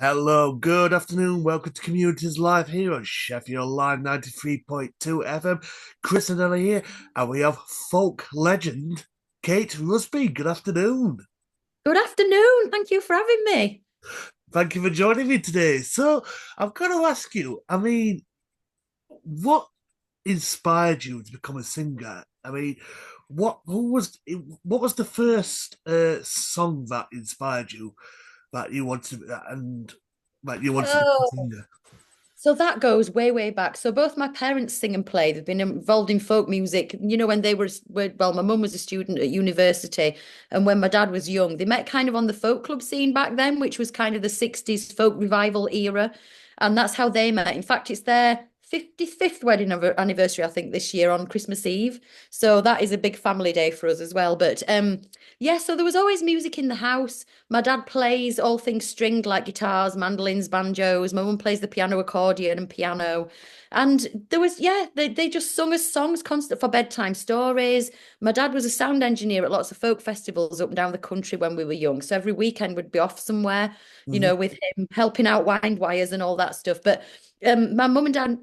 Hello, good afternoon. Welcome to Communities Live here on Sheffield Live 93.2 FM. Chris and Ella here, and we have folk legend Kate Rusby. Good afternoon. Good afternoon. Thank you for having me. Thank you for joining me today. So, I've got to ask you, what inspired you to become a singer? What was the first song that inspired you that you wanted to become a Oh, singer? so that goes way, way back. So both my parents sing and play. They've been involved in folk music. When well, my mum was a student at university, and when my dad was young, they met kind of on the folk club scene back then, which was kind of the 60s folk revival era. And that's how they met. In fact, it's their 55th wedding anniversary, I think, this year on Christmas Eve. So that is a big family day for us as well. But yeah, so there was always music in the house. My dad plays all things stringed like guitars, mandolins, banjos. My mum plays the piano, accordion, and piano. And there was, yeah, they just sung us songs constant for bedtime stories. My dad was a sound engineer at lots of folk festivals up and down the country when we were young. So every weekend we'd be off somewhere, Mhm. with him helping out wind wires and all that stuff. But my mum and dad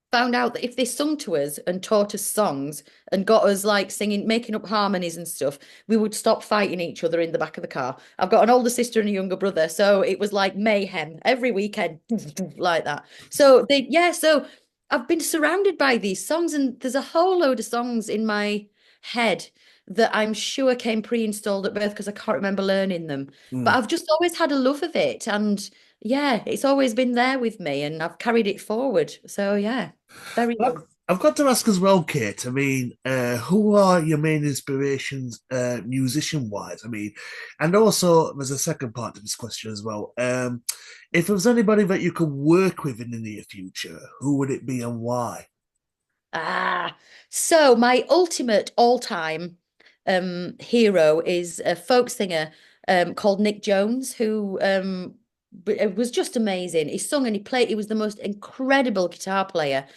found out that if they sung to us and taught us songs and got us like singing, making up harmonies and stuff, we would stop fighting each other in the back of the car. I've got an older sister and a younger brother, so it was like mayhem every weekend, like that. So I've been surrounded by these songs, and there's a whole load of songs in my head that I'm sure came pre-installed at birth because I can't remember learning them. But Mm. I've just always had a love of it, and yeah, it's always been there with me, and I've carried it forward. So yeah. Very I've, good. I've got to ask as well, Kate. Who are your main inspirations, musician-wise? And also there's a second part to this question as well. If there was anybody that you could work with in the near future, who would it be and why? So my ultimate all-time hero is a folk singer called Nick Jones, who it was just amazing. He sung and he played, he was the most incredible guitar player.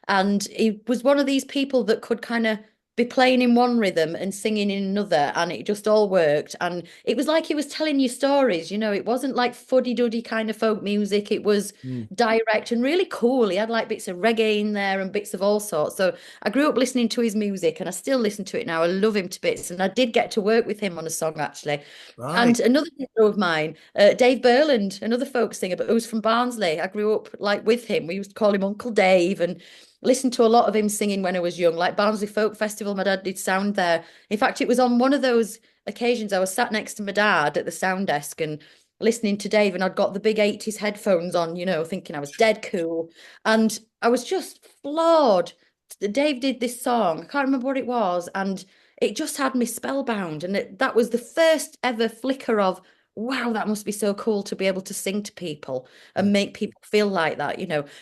And he was one of these people that could kind of be playing in one rhythm and singing in another, and it just all worked. And it was like he was telling you stories, it wasn't like fuddy-duddy kind of folk music. It was Mm. direct and really cool. He had like bits of reggae in there and bits of all sorts. So I grew up listening to his music and I still listen to it now. I love him to bits. And I did get to work with him on a song actually. Right. And another hero of mine, Dave Burland, another folk singer, but who's from Barnsley. I grew up like with him. We used to call him Uncle Dave and listened to a lot of him singing when I was young, like Barnsley Folk Festival. My dad did sound there. In fact, it was on one of those occasions I was sat next to my dad at the sound desk and listening to Dave, and I'd got the big 80s headphones on, thinking I was dead cool. And I was just floored. Dave did this song. I can't remember what it was, and it just had me spellbound. And that was the first ever flicker of, wow, that must be so cool to be able to sing to people and make people feel like that.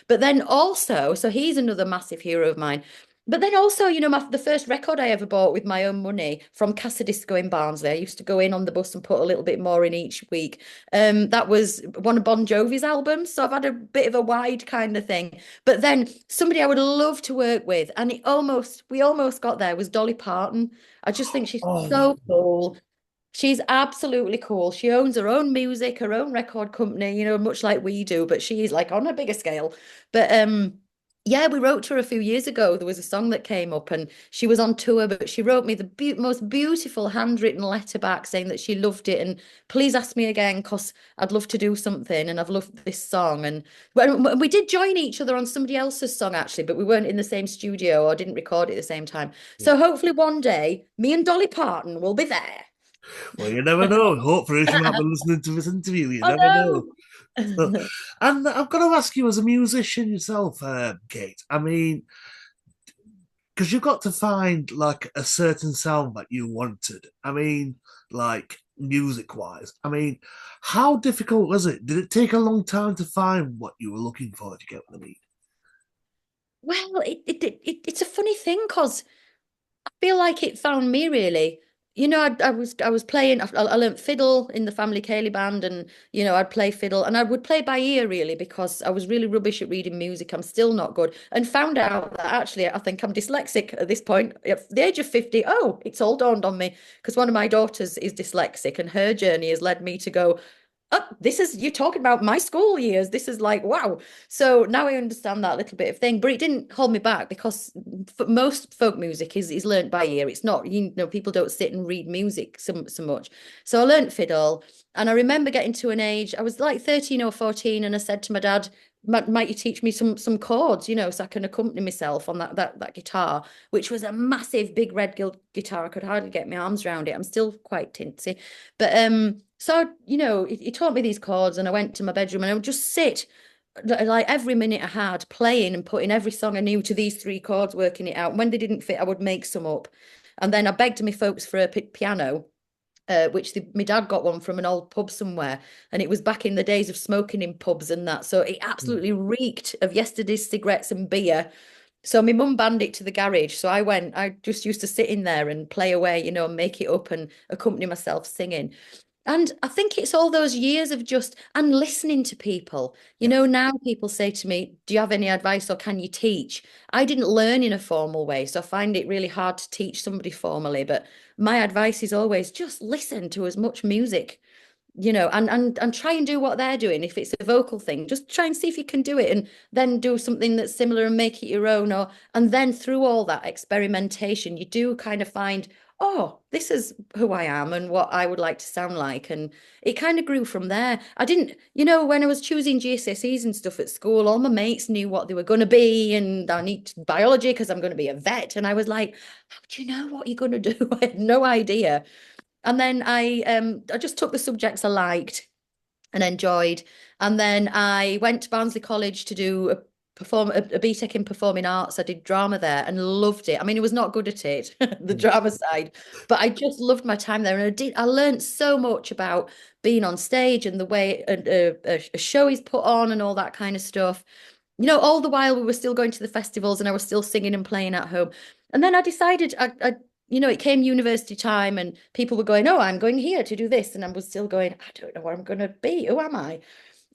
But then also, so he's another massive hero of mine. But then also, the first record I ever bought with my own money from Casa Disco in Barnsley. I used to go in on the bus and put a little bit more in each week. That was one of Bon Jovi's albums. So I've had a bit of a wide kind of thing. But then somebody I would love to work with, and we almost got there, was Dolly Parton. I just think she's Oh, so cool. She's absolutely cool. She owns her own music, her own record company, much like we do, but she's like on a bigger scale. But yeah, we wrote to her a few years ago. There was a song that came up and she was on tour, but she wrote me the most beautiful handwritten letter back saying that she loved it and please ask me again because I'd love to do something and I've loved this song. And we did join each other on somebody else's song actually, but we weren't in the same studio or didn't record it at the same time. yeah. So hopefully one day me and Dolly Parton will be there. Well, you never know. Hopefully, she might be listening to this interview. You Oh never know. So, no. and I've got to ask you, as a musician yourself, Kate. Because you got to find like a certain sound that you wanted. Like music wise. How difficult was it? Did it take a long time to find what you were looking for? If you get what I mean? Well, it's a funny thing because I feel like it found me really. I was playing. I learned fiddle in the family Cayley band, and I'd play fiddle, and I would play by ear really because I was really rubbish at reading music. I'm still not good, and found out that actually I think I'm dyslexic at this point. At the age of 50, oh, it's all dawned on me because one of my daughters is dyslexic, and her journey has led me to go, oh, this is, you're talking about my school years. This is like, wow. So now I understand that little bit of thing, but it didn't hold me back because most folk music is learnt by ear. It's not, people don't sit and read music so much. So I learnt fiddle, and I remember getting to an age, I was like 13 or 14, and I said to my dad, might you teach me some chords, so I can accompany myself on that guitar, which was a massive big red guitar. I could hardly get my arms around it. I'm still quite tinsy. But so he taught me these chords, and I went to my bedroom and I would just sit like every minute I had playing and putting every song I knew to these three chords, working it out. And when they didn't fit, I would make some up. And then I begged my folks for a piano, my dad got one from an old pub somewhere, and it was back in the days of smoking in pubs and that. So it Mm. absolutely reeked of yesterday's cigarettes and beer. So my mum banned it to the garage. So I just used to sit in there and play away, and make it up and accompany myself singing. And I think it's all those years of just and listening to people. Yeah. Now people say to me, do you have any advice or can you teach? I didn't learn in a formal way, so I find it really hard to teach somebody formally. But my advice is always just listen to as much music, and try and do what they're doing. If it's a vocal thing, just try and see if you can do it and then do something that's similar and make it your own. And then through all that experimentation, you do kind of find, oh, this is who I am and what I would like to sound like. And it kind of grew from there. I didn't, when I was choosing GCSEs and stuff at school, all my mates knew what they were going to be. And I need biology because I'm going to be a vet. And I was like, how do you know what you're going to do? I had no idea. And then I just took the subjects I liked and enjoyed. And then I went to Barnsley College to do a BTEC in performing arts. I did drama there and loved it. I mean, I was not good at it, the Mm. drama side, but I just loved my time there. And I learned so much about being on stage and the way a show is put on and all that kind of stuff. All the while we were still going to the festivals and I was still singing and playing at home. And then I decided it came university time and people were going, oh, I'm going here to do this. And I was still going, I don't know where I'm going to be. Who am I?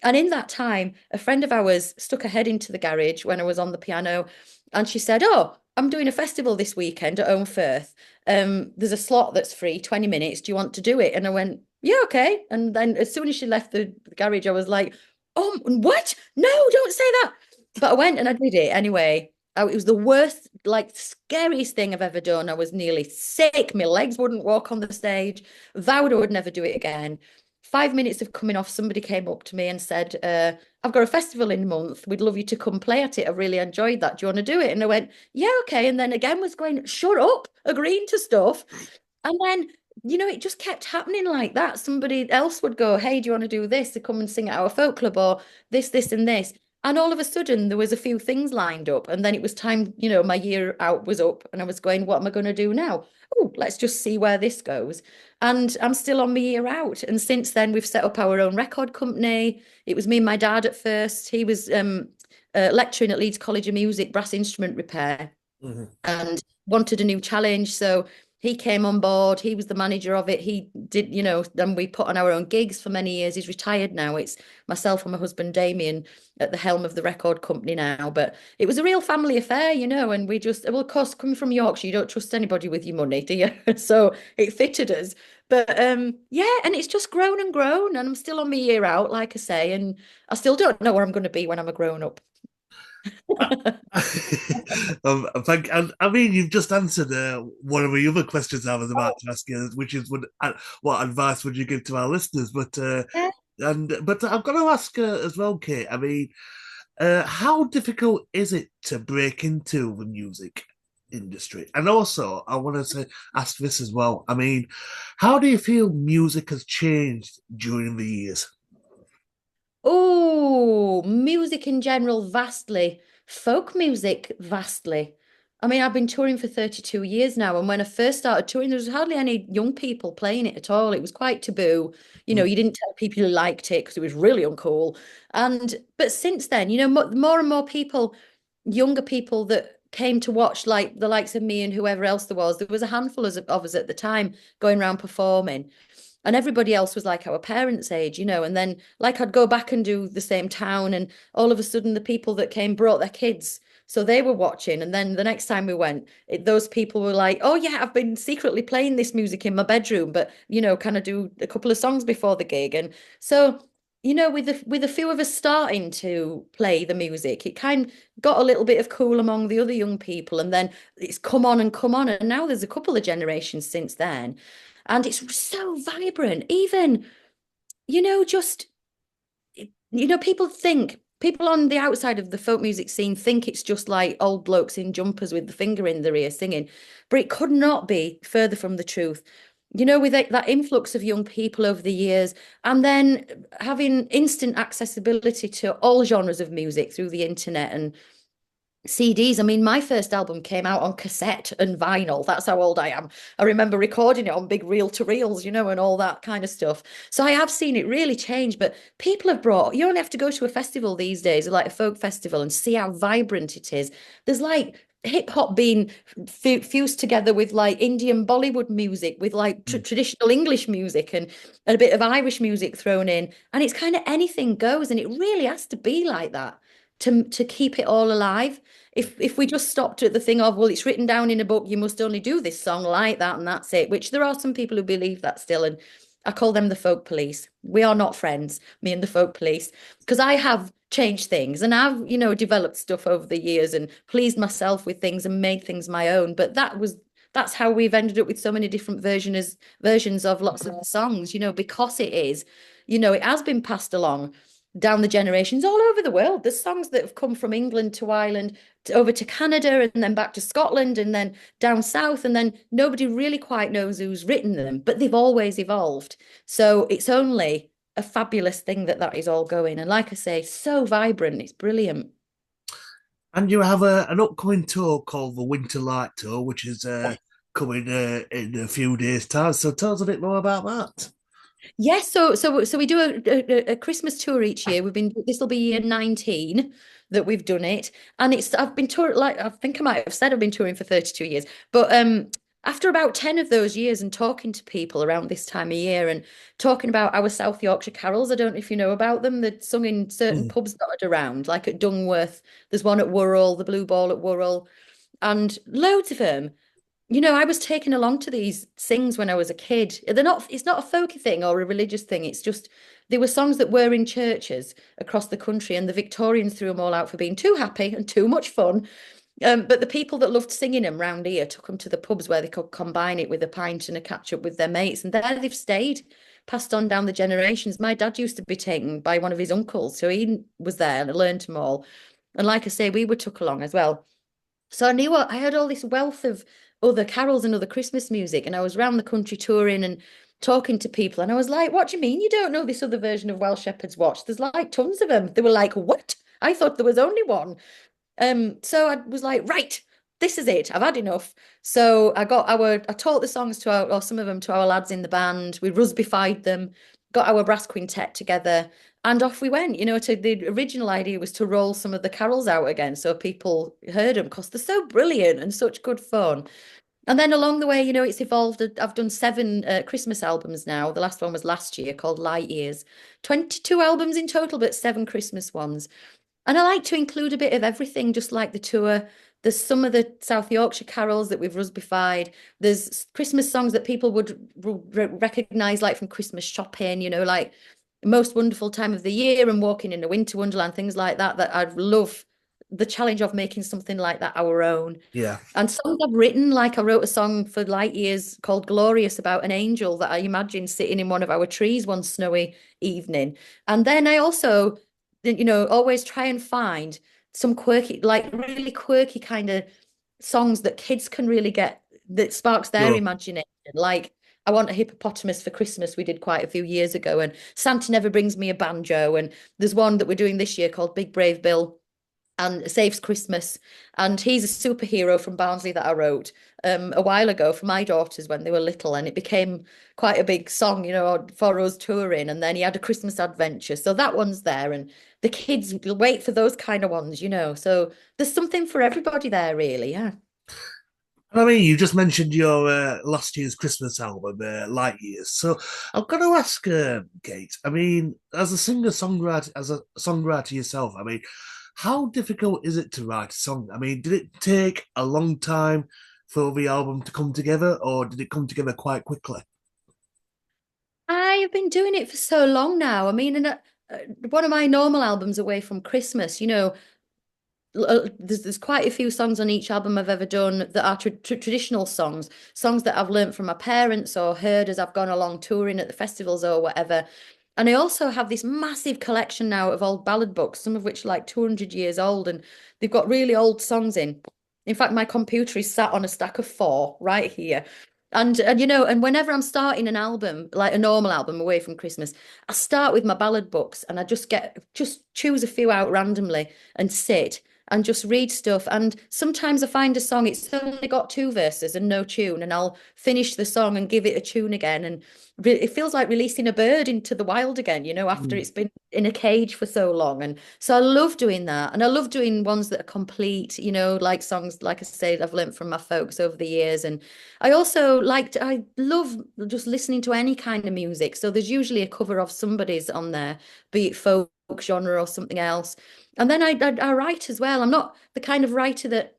And in that time, a friend of ours stuck her head into the garage when I was on the piano and she said, oh, I'm doing a festival this weekend at Owen Firth. There's a slot that's free, 20 minutes. Do you want to do it? And I went, yeah, okay. And then as soon as she left the garage, I was like, oh, what? No, don't say that. But I went and I did it anyway. It was the worst, like scariest thing I've ever done. I was nearly sick. My legs wouldn't walk on the stage. Vowed I would never do it again. 5 minutes of coming off, somebody came up to me and said, I've got a festival in a month. We'd love you to come play at it. I really enjoyed that. Do you want to do it? And I went, yeah, okay. And then again was going, shut up, agreeing to stuff. And then, it just kept happening like that. Somebody else would go, hey, do you want to do this? To come and sing at our folk club or this, and this. And all of a sudden, there was a few things lined up. And then it was time, my year out was up. And I was going, what am I going to do now? Oh, let's just see where this goes. And I'm still on my year out. And since then, we've set up our own record company. It was me and my dad at first. He was lecturing at Leeds College of Music, brass instrument repair, Mhm. and wanted a new challenge. So he came on board. He was the manager of it. He did, then we put on our own gigs for many years. He's retired now. It's myself and my husband Damien at the helm of the record company now. But it was a real family affair, and we just, well, of course, coming from Yorkshire, you don't trust anybody with your money, do you? So it fitted us. But yeah, and it's just grown and grown, and I'm still on my year out, like I say, and I still don't know where I'm going to be when I'm a grown up. And I mean, you've just answered one of the other questions I was about to ask you, which is, what advice would you give to our listeners? But I've got to ask as well, Kate. I mean, how difficult is it to break into the music industry? And also, I want to ask this as well. I mean, how do you feel music has changed during the years? Oh, music in general, vastly. Folk music, vastly. I mean, I've been touring for 32 years now, and when I first started touring, there was hardly any young people playing it at all. It was quite taboo. Mm. You didn't tell people you liked it because it was really uncool. But since then, more and more people, younger people that came to watch, like the likes of me and whoever else there was a handful of us at the time going around performing. And everybody else was like our parents' age, and then like I'd go back and do the same town, and all of a sudden the people that came brought their kids. So they were watching. And then the next time we went, those people were like, oh, yeah, I've been secretly playing this music in my bedroom, but, can I do a couple of songs before the gig? And so with a few of us starting to play the music, it kind of got a little bit of cool among the other young people, and then it's come on and come on, and now there's a couple of generations since then, and it's so vibrant. Even, just people on the outside of the folk music scene think it's just like old blokes in jumpers with the finger in their ear singing, but it could not be further from the truth. With that influx of young people over the years, and then having instant accessibility to all genres of music through the internet and CDs. I mean, my first album came out on cassette and vinyl. That's how old I am. I remember recording it on big reel to reels, and all that kind of stuff. So I have seen it really change, but people have brought, you only have to go to a festival these days, like a folk festival, and see how vibrant it is. There's like hip hop being fused together with like Indian Bollywood music, with like Mm. traditional English music and a bit of Irish music thrown in. And it's kind of anything goes. And it really has to be like that to keep it all alive. If we just stopped at the thing of, well, it's written down in a book, you must only do this song like that and that's it, which there are some people who believe that still, and I call them the folk police. We are not friends, me and the folk police, because I have changed things and I've, developed stuff over the years and pleased myself with things and made things my own. But that's how we've ended up with so many different versions of lots of the songs, because it has been passed along down the generations all over the world. There's songs that have come from England to Ireland, over to Canada, and then back to Scotland, and then down south, and then nobody really quite knows who's written them, but they've always evolved. So it's only a fabulous thing that is all going. And like I say, so vibrant, it's brilliant. And you have an upcoming tour called the Winter Light Tour, which is coming in a few days' time. So tell us a bit more about that. Yes, so we do a Christmas tour each year. This will be year 19 that we've done it. And I've been touring, like I think I might have said I've been touring for 32 years. But after about 10 of those years and talking to people around this time of year and talking about our South Yorkshire carols, I don't know if you know about them. They're sung in certain Mm. pubs dotted around, like at Dungworth, there's one at Wirral, the Blue Ball at Wirral, and loads of them. I was taken along to these sings when I was a kid. It's not a folky thing or a religious thing. It's just they were songs that were in churches across the country, and the Victorians threw them all out for being too happy and too much fun. But the people that loved singing them round here took them to the pubs where they could combine it with a pint and a catch up with their mates, and there they've stayed, passed on down the generations. My dad used to be taken by one of his uncles, so he was there and learned them all. And like I say, we were took along as well. So I knew I had all this wealth of other carols and other Christmas music, and I was around the country touring and talking to people, and I was like, "What do you mean you don't know this other version of Welsh Shepherd's Watch? There's like tons of them." They were like, "What? I thought there was only one." So I was like, "Right, this is it. I've had enough." So I taught the songs to or some of them to our lads in the band. We Rusbified them, got our brass quintet together, and off we went. The original idea was to roll some of the carols out again so people heard them because they're so brilliant and such good fun. And then along the way, it's evolved. I've done 7 Christmas albums now. The last one was last year called Light Years. 22 albums in total, but 7 Christmas ones. And I like to include a bit of everything, just like the tour. There's some of the South Yorkshire carols that we've Rusbified. There's Christmas songs that people would recognize, like from Christmas shopping, like Most Wonderful Time of the Year and Walking in a Winter Wonderland, things like that, that I'd love the challenge of making something like that our own. Yeah. And songs I've written, like I wrote a song for Light Years called Glorious about an angel that I imagined sitting in one of our trees one snowy evening. And then I also, always try and find some quirky, like really quirky kind of songs that kids can really get that sparks their Sure. imagination. Like I Want a Hippopotamus for Christmas, we did quite a few years ago, and Santa Never Brings Me a Banjo. And there's one that we're doing this year called Big Brave Bill and Saves Christmas. And he's a superhero from Barnsley that I wrote a while ago for my daughters when they were little. And it became quite a big song, for us touring. And then he had a Christmas adventure. So that one's there. And the kids wait for those kind of ones. So there's something for everybody there, really. Yeah. I mean, you just mentioned your last year's Christmas album, Light Years. So I've got to ask, Kate. I mean, as a songwriter yourself, I mean, how difficult is it to write a song? I mean, did it take a long time for the album to come together, or did it come together quite quickly? I have been doing it for so long now. I mean, and one of my normal albums away from Christmas, there's quite a few songs on each album I've ever done that are traditional songs, songs that I've learned from my parents or heard as I've gone along touring at the festivals or whatever. And I also have this massive collection now of old ballad books, some of which are like 200 years old, and they've got really old songs in. In fact, my computer is sat on a stack of four right here. And whenever I'm starting an album, like a normal album away from Christmas, I start with my ballad books and I just choose a few out randomly and sit and just read stuff. And sometimes I find a song, it's only got two verses and no tune, and I'll finish the song and give it a tune again. And it feels like releasing a bird into the wild again, after Mm. it's been in a cage for so long. And so I love doing that. And I love doing ones that are complete, like songs, like I say, I've learned from my folks over the years. And I love just listening to any kind of music. So there's usually a cover of somebody's on there, be it folk genre or something else. And then I write as well. I'm not the kind of writer that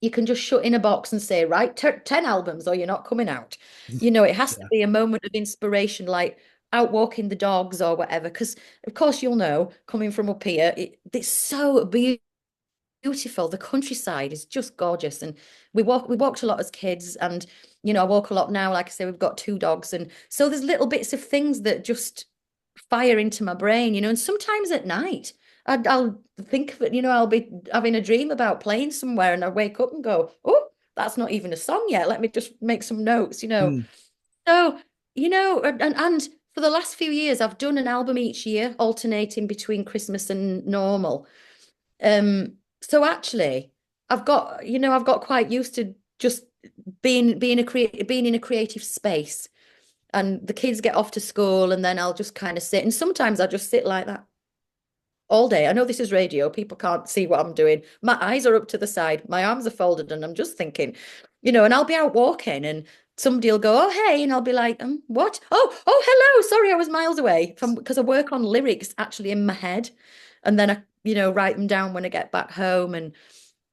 you can just shut in a box and say, right, 10 albums or you're not coming out. It has to Yeah. be a moment of inspiration, like out walking the dogs or whatever. Because, of course, you'll know, coming from up here, it's so beautiful. The countryside is just gorgeous. And we walked a lot as kids. And, I walk a lot now. Like I say, we've got two dogs. And so there's little bits of things that just fire into my brain, and sometimes at night I'll think of it, I'll be having a dream about playing somewhere and I wake up and go, oh, that's not even a song yet. Let me just make some notes. Mm. So, and for the last few years, I've done an album each year, alternating between Christmas and normal. So actually, I've got quite used to just being in a creative space, and the kids get off to school and then I'll just kind of sit, and sometimes I'll just sit like that all day. I know this is radio, people can't see what I'm doing. My eyes are up to the side, my arms are folded, and I'm just thinking, and I'll be out walking and somebody will go, oh hey, and I'll be like, what? Oh hello, sorry, I was miles away, from because I work on lyrics actually in my head, and then I write them down when I get back home. And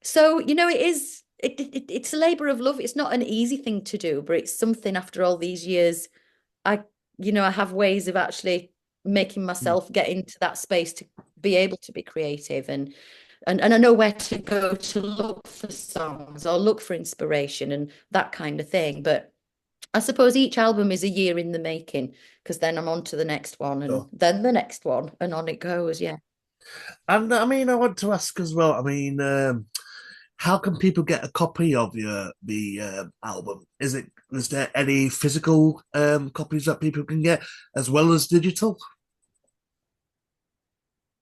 so it's a labor of love. It's not an easy thing to do, but it's something after all these years I, I have ways of actually making Mm. myself get into that space to be able to be creative, and I know where to go to look for songs or look for inspiration and that kind of thing. But I suppose each album is a year in the making, because then I'm on to the next one and Sure. then the next one and on it goes. Yeah. And I mean, I want to ask as well. I mean, how can people get a copy of the album? Is there any physical copies that people can get as well as digital?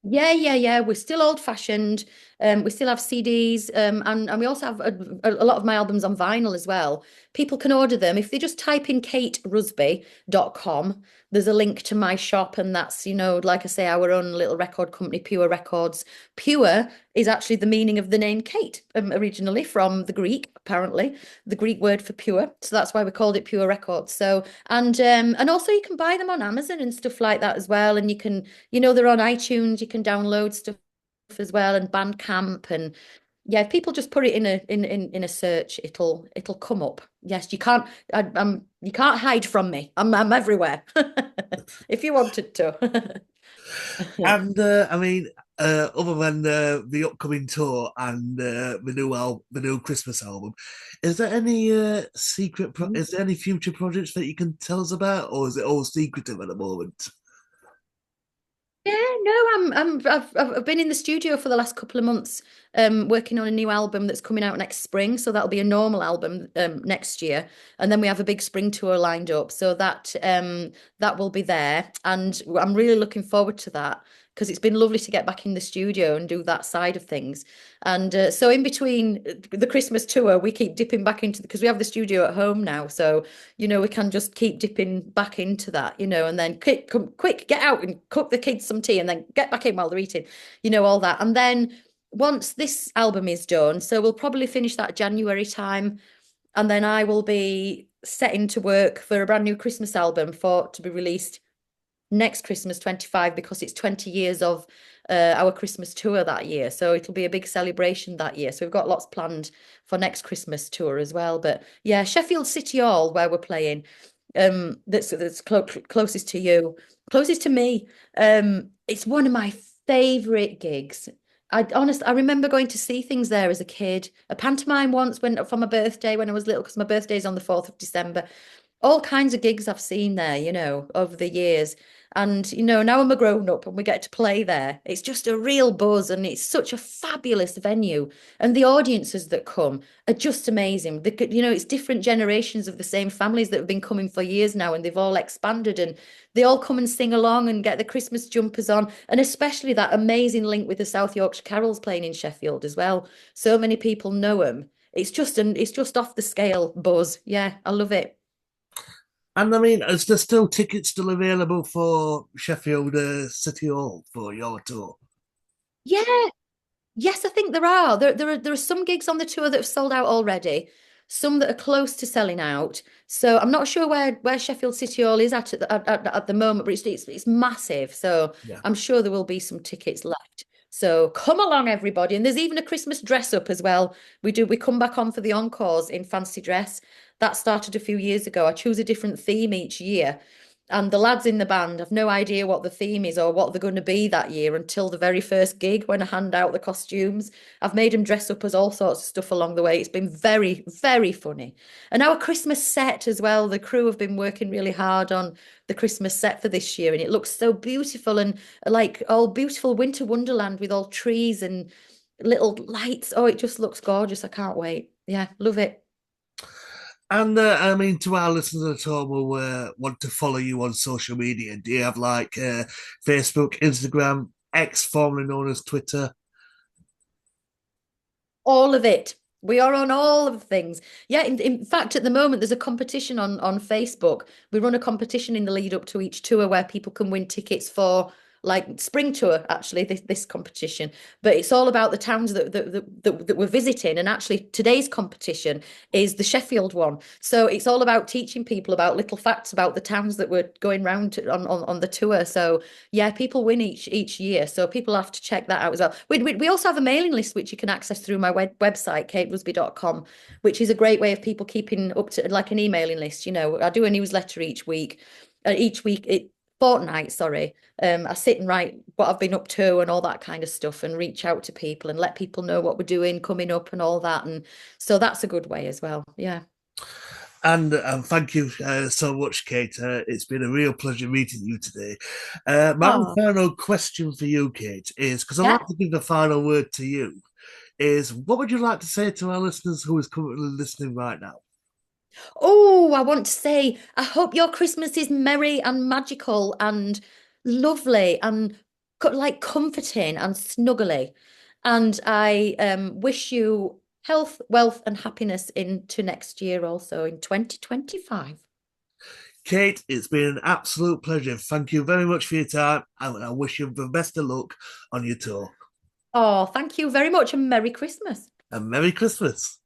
Yeah. We're still old fashioned. We still have CDs, and we also have a lot of my albums on vinyl as well. People can order them if they just type in katerusby.com. There's a link to my shop, and that's, like I say, our own little record company, Pure Records. Pure is actually the meaning of the name Kate, originally from the Greek, apparently, the Greek word for pure. So that's why we called it Pure Records. So, and also you can buy them on Amazon and stuff like that as well. And you can, they're on iTunes. You can download stuff as well, and Bandcamp. And yeah, if people just put it in a search, it'll come up. Yes, you can't hide from me. I'm everywhere. If you wanted to. And I mean, other than the upcoming tour and the new Christmas album, is there any is there any future projects that you can tell us about, or is it all secretive at the moment? Yeah, no, I've been in the studio for the last couple of months, working on a new album that's coming out next spring. So that'll be a normal album, next year, and then we have a big spring tour lined up. So that will be there, and I'm really looking forward to that, because it's been lovely to get back in the studio and do that side of things. And so in between the Christmas tour, we keep dipping back into, because we have the studio at home now. So we can just keep dipping back into that, and then quick, get out and cook the kids some tea and then get back in while they're eating, all that. And then once this album is done, so we'll probably finish that January time, and then I will be setting to work for a brand new Christmas album to be released next Christmas 25, because it's 20 years of our Christmas tour that year. So it'll be a big celebration that year. So we've got lots planned for next Christmas tour as well. But yeah, Sheffield City Hall, where we're playing. that's closest to you, closest to me. It's one of my favorite gigs. I remember going to see things there as a kid. A pantomime once went for my birthday when I was little, because my birthday is on the 4th of December. All kinds of gigs I've seen there, over the years. And, now I'm a grown up and we get to play there. It's just a real buzz and it's such a fabulous venue. And the audiences that come are just amazing. It's different generations of the same families that have been coming for years now, and they've all expanded and they all come and sing along and get the Christmas jumpers on. And especially that amazing link with the South Yorkshire Carols playing in Sheffield as well. So many people know them. It's just off the scale buzz. Yeah, I love it. And I mean, is there still tickets still available for Sheffield City Hall for your tour? Yeah, yes, I think there are. There are some gigs on the tour that have sold out already, some that are close to selling out. So I'm not sure where Sheffield City Hall is at the moment, but it's massive. So Yeah. I'm sure there will be some tickets left. So come along, everybody. And there's even a Christmas dress up as well. We come back on for the encores in fancy dress. That started a few years ago. I choose a different theme each year. And the lads in the band have no idea what the theme is or what they're going to be that year until the very first gig when I hand out the costumes. I've made them dress up as all sorts of stuff along the way. It's been very, very funny. And our Christmas set as well, the crew have been working really hard on the Christmas set for this year, and it looks so beautiful and like all beautiful winter wonderland with all trees and little lights. Oh, it just looks gorgeous. I can't wait. Yeah, love it. And I mean, to our listeners at home who want to follow you on social media, do you have like Facebook, Instagram, X, formerly known as Twitter? All of it. We are on all of the things. Yeah, in fact, at the moment, there's a competition on Facebook. We run a competition in the lead up to each tour where people can win tickets for like spring tour, actually, this competition. But it's all about the towns that we're visiting. And actually, today's competition is the Sheffield one. So it's all about teaching people about little facts about the towns that we're going round on the tour. So yeah, people win each year, so people have to check that out as well. We also have a mailing list which you can access through my website, katerusby.com, which is a great way of people keeping up to like an emailing list. I do a newsletter each week, fortnight, sorry. I sit and write what I've been up to and all that kind of stuff, and reach out to people and let people know what we're doing coming up and all that. And so that's a good way as well. Yeah. And thank you so much, Kate. It's been a real pleasure meeting you today. My Oh, final question for you, Kate, is because I'd yeah. like to give the final word to you. Is what would you like to say to our listeners who is currently listening right now? Oh, I want to say, I hope your Christmas is merry and magical and lovely and like comforting and snuggly. And I wish you health, wealth, and happiness into next year also in 2025. Kate, it's been an absolute pleasure. Thank you very much for your time, and I wish you the best of luck on your tour. Oh, thank you very much and Merry Christmas. And Merry Christmas.